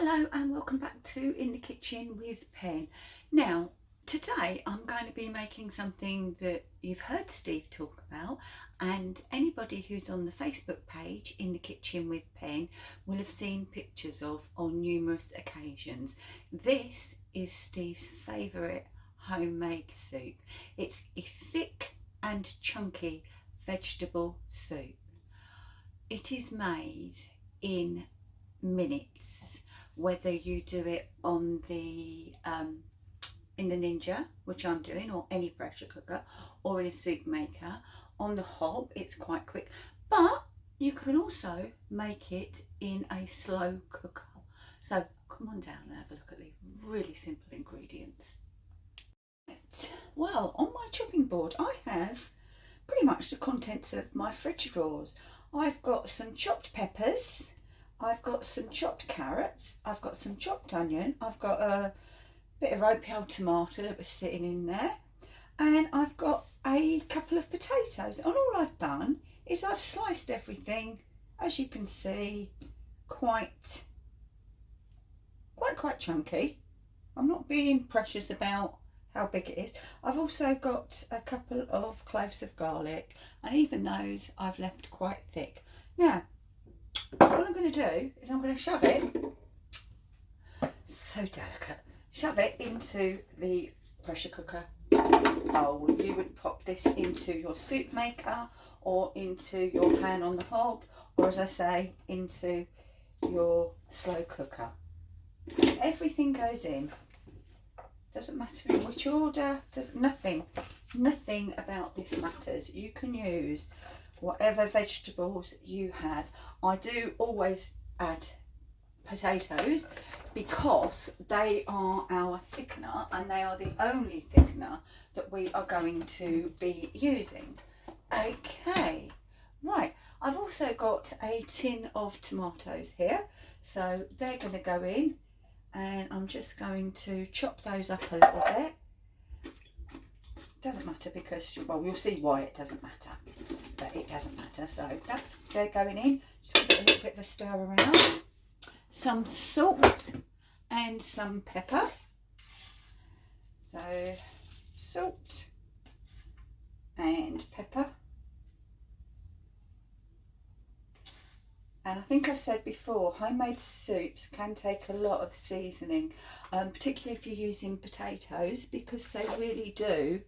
Hello and welcome back to In the Kitchen with Pen. Now, today I'm going to be making something that you've heard Steve talk about, and anybody who's on the Facebook page In the Kitchen with Pen will have seen pictures of on numerous occasions. This is Steve's favourite homemade soup. It's a thick and chunky vegetable soup. It is made in minutes, whether you do it on the in the Ninja, which I'm doing, or any pressure cooker, or in a soup maker. On the hob it's quite quick, but you can also make it in a slow cooker. So come on down and have a look at these really simple ingredients. Well, on my chopping board I have pretty much the contents of my fridge drawers. I've got some chopped peppers, I've got some chopped carrots, I've got some chopped onion, I've got a bit of rotel tomato that was sitting in there, and I've got a couple of potatoes. And all I've done is I've sliced everything, as you can see, quite chunky. I'm not being precious about how big it is. I've also got a couple of cloves of garlic, and even those I've left quite thick. Now, what I'm going to do is I'm going to shove it, so delicate, shove it into the pressure cooker bowl. You would pop this into your soup maker or into your pan on the hob, or as I say, into your slow cooker. Everything goes in. Doesn't matter in which order, nothing about this matters. You can use whatever vegetables you have. I do always add potatoes because they are our thickener, and they are the only thickener that we are going to be using. Okay, right, I've also got a tin of tomatoes here, so they're going to go in, and I'm just going to chop those up a little bit. Doesn't matter because, well, you'll see why it doesn't matter, but it doesn't matter. So they're going in. Just give it a little bit of a stir around. Some salt and some pepper. So salt and pepper. And I think I've said before, homemade soups can take a lot of seasoning, particularly if you're using potatoes, because they really do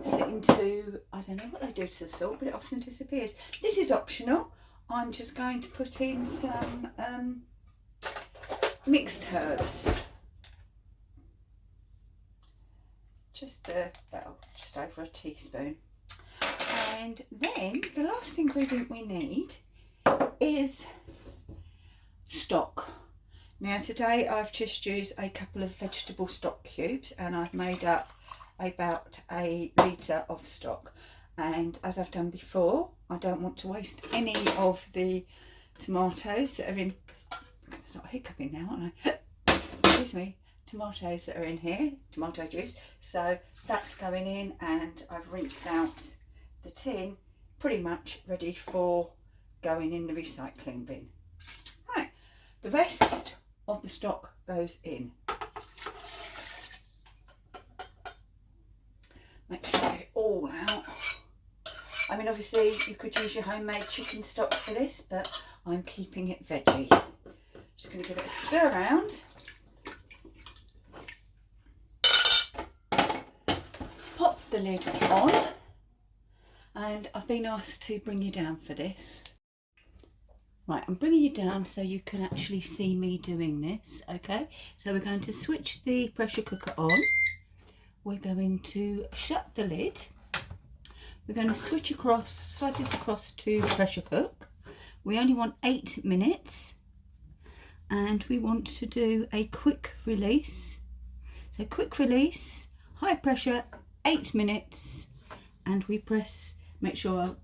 sit into, I don't know what they do to the salt, but it often disappears. This is optional. I'm just going to put in some mixed herbs. Just over a teaspoon. And then the last ingredient we need is stock. Now today I've just used a couple of vegetable stock cubes, and I've made up about a litre of stock. And as I've done before, I don't want to waste any of the tomatoes that are in. I'm going to start hiccuping now, aren't I? Excuse me. Tomatoes that are in here, tomato juice. So that's going in, and I've rinsed out the tin, pretty much ready for going in the recycling bin. Right, the rest of the stock goes in. Make sure I get it all out. I mean, obviously you could use your homemade chicken stock for this, but I'm keeping it veggie. Just going to give it a stir around. Pop the lid on, and I've been asked to bring you down for this. Right, I'm bringing you down so you can actually see me doing this, okay? So we're going to switch the pressure cooker on. We're going to shut the lid. We're going to slide this across to pressure cook. We only want 8 minutes, and we want to do a quick release. So quick release, high pressure, 8 minutes, and we press, make sure our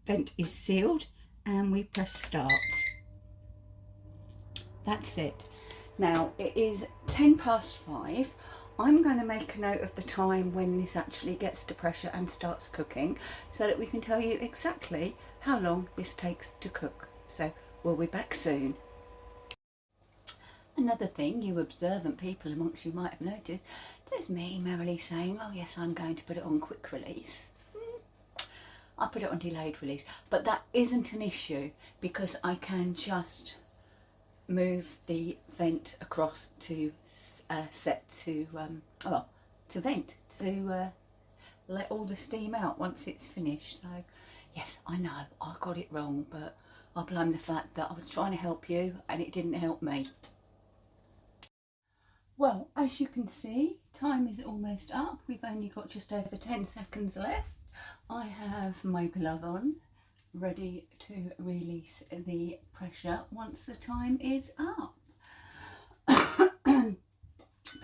vent is sealed, and we press start. That's it. Now it is 5:10. I'm going to make a note of the time when this actually gets to pressure and starts cooking, so that we can tell you exactly how long this takes to cook. So we'll be back soon. Another thing you observant people amongst you might have noticed, there's me merrily saying, oh yes, I'm going to put it on quick release. I put it on delayed release, but that isn't an issue because I can just move the vent across to set to to vent, to let all the steam out once it's finished. So yes, I know I got it wrong, but I blame the fact that I was trying to help you and it didn't help me. Well, as you can see, time is almost up. We've only got just over 10 seconds left. I have my glove on, ready to release the pressure once the time is up.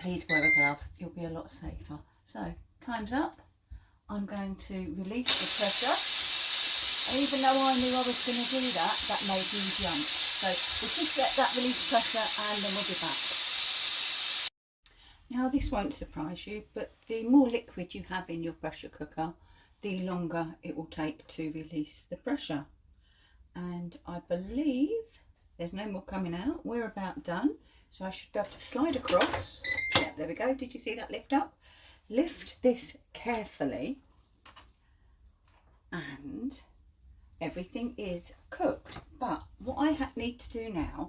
Please wear a glove, you'll be a lot safer. So, time's up. I'm going to release the pressure. And even though I knew I was going to do that, that made me jump. So, we'll just get that release pressure and then we'll be back. Now, this won't surprise you, but the more liquid you have in your pressure cooker, the longer it will take to release the pressure. And I believe there's no more coming out. We're about done. So I should be able to slide across. Yeah, there we go. Did you see that lift up? Lift this carefully and everything is cooked. But what I need to do now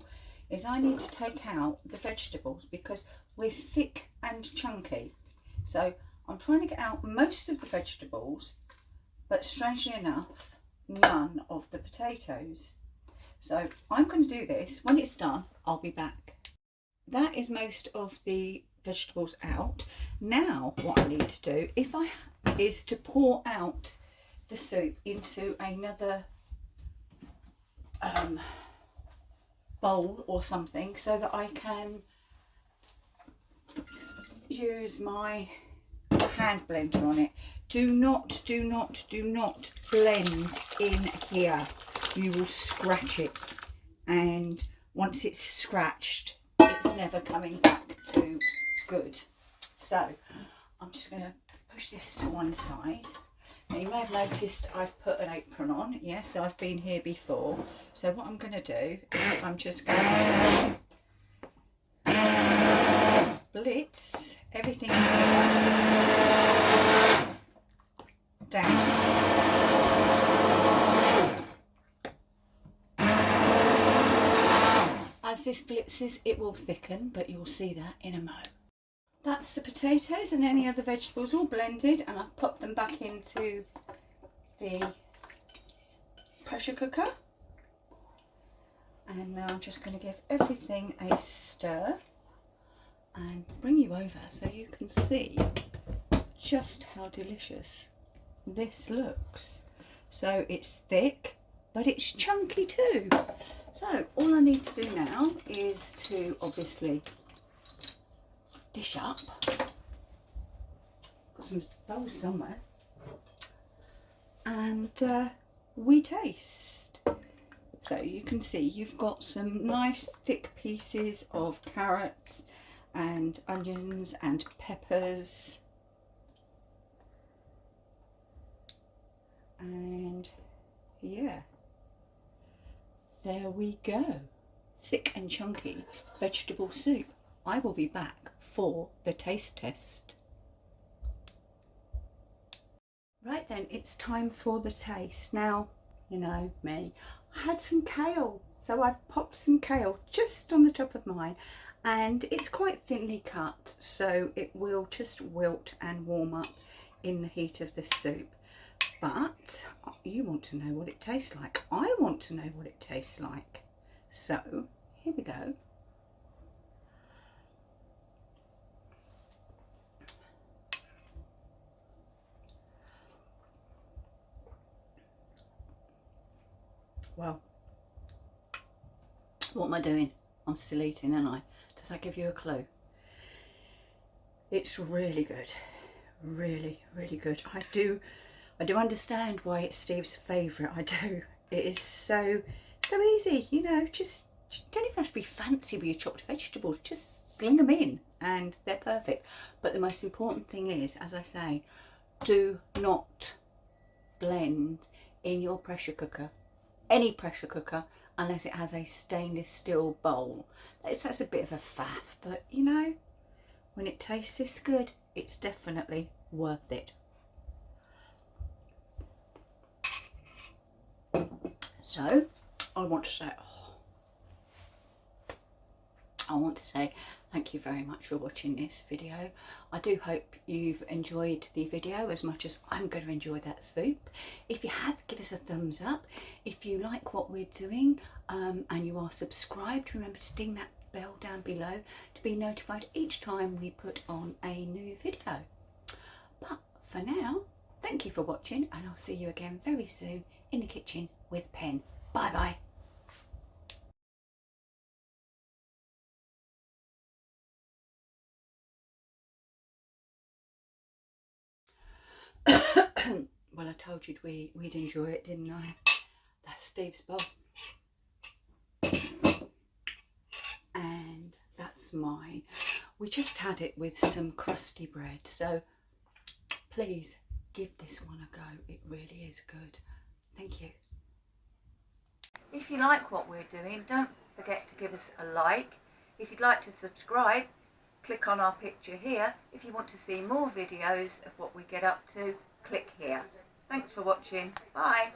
is I need to take out the vegetables because we're thick and chunky. So I'm trying to get out most of the vegetables, but strangely enough, none of the potatoes. So I'm going to do this. When it's done, I'll be back. That is most of the vegetables out. Now what I need to do is to pour out the soup into another bowl or something so that I can use my hand blender on it. Do not blend in here. You will scratch it, and once it's scratched, it's never coming back to good. So I'm just going to push this to one side. Now you may have noticed I've put an apron on. Yes, I've been here before. So what I'm going to do is I'm just going to blitz everything down. As this blitzes, it will thicken, but you'll see that in a moment. That's the potatoes and any other vegetables all blended, and I've popped them back into the pressure cooker. And now I'm just going to give everything a stir and bring you over so you can see just how delicious this looks. So it's thick, but it's chunky too. So all I need to do now is to obviously dish up. Got some bowls somewhere. And we taste. So you can see you've got some nice thick pieces of carrots and onions and peppers. And yeah. There we go. Thick and chunky vegetable soup. I will be back for the taste test. Right then, it's time for the taste. Now, you know me, I had some kale. So I've popped some kale just on the top of mine, and it's quite thinly cut, so it will just wilt and warm up in the heat of the soup. But you want to know what it tastes like. I want to know what it tastes like. So here we go. Well, what am I doing? I'm still eating, aren't I? Does that give you a clue? It's really good. Really, really good. I do understand why it's Steve's favourite. I do. It is so easy, you know, just you don't even have to be fancy with your chopped vegetables. Just sling them in and they're perfect. But the most important thing is, as I say, do not blend in your pressure cooker. Any pressure cooker unless it has a stainless steel bowl. That's a bit of a faff, but you know, when it tastes this good, it's definitely worth it. So I want to say thank you very much for watching this video. I do hope you've enjoyed the video as much as I'm going to enjoy that soup. If you have, give us a thumbs up. If you like what we're doing and you are subscribed, remember to ding that bell down below to be notified each time we put on a new video. But for now, thank you for watching, and I'll see you again very soon in the kitchen with Pen. Bye bye. Well, I told you we'd enjoy it, didn't I? That's Steve's bowl. And that's mine. We just had it with some crusty bread, so please give this one a go. It really is good. Thank you. If you like what we're doing, don't forget to give us a like. If you'd like to subscribe, click on our picture here. If you want to see more videos of what we get up to, click here. Thanks for watching. Bye.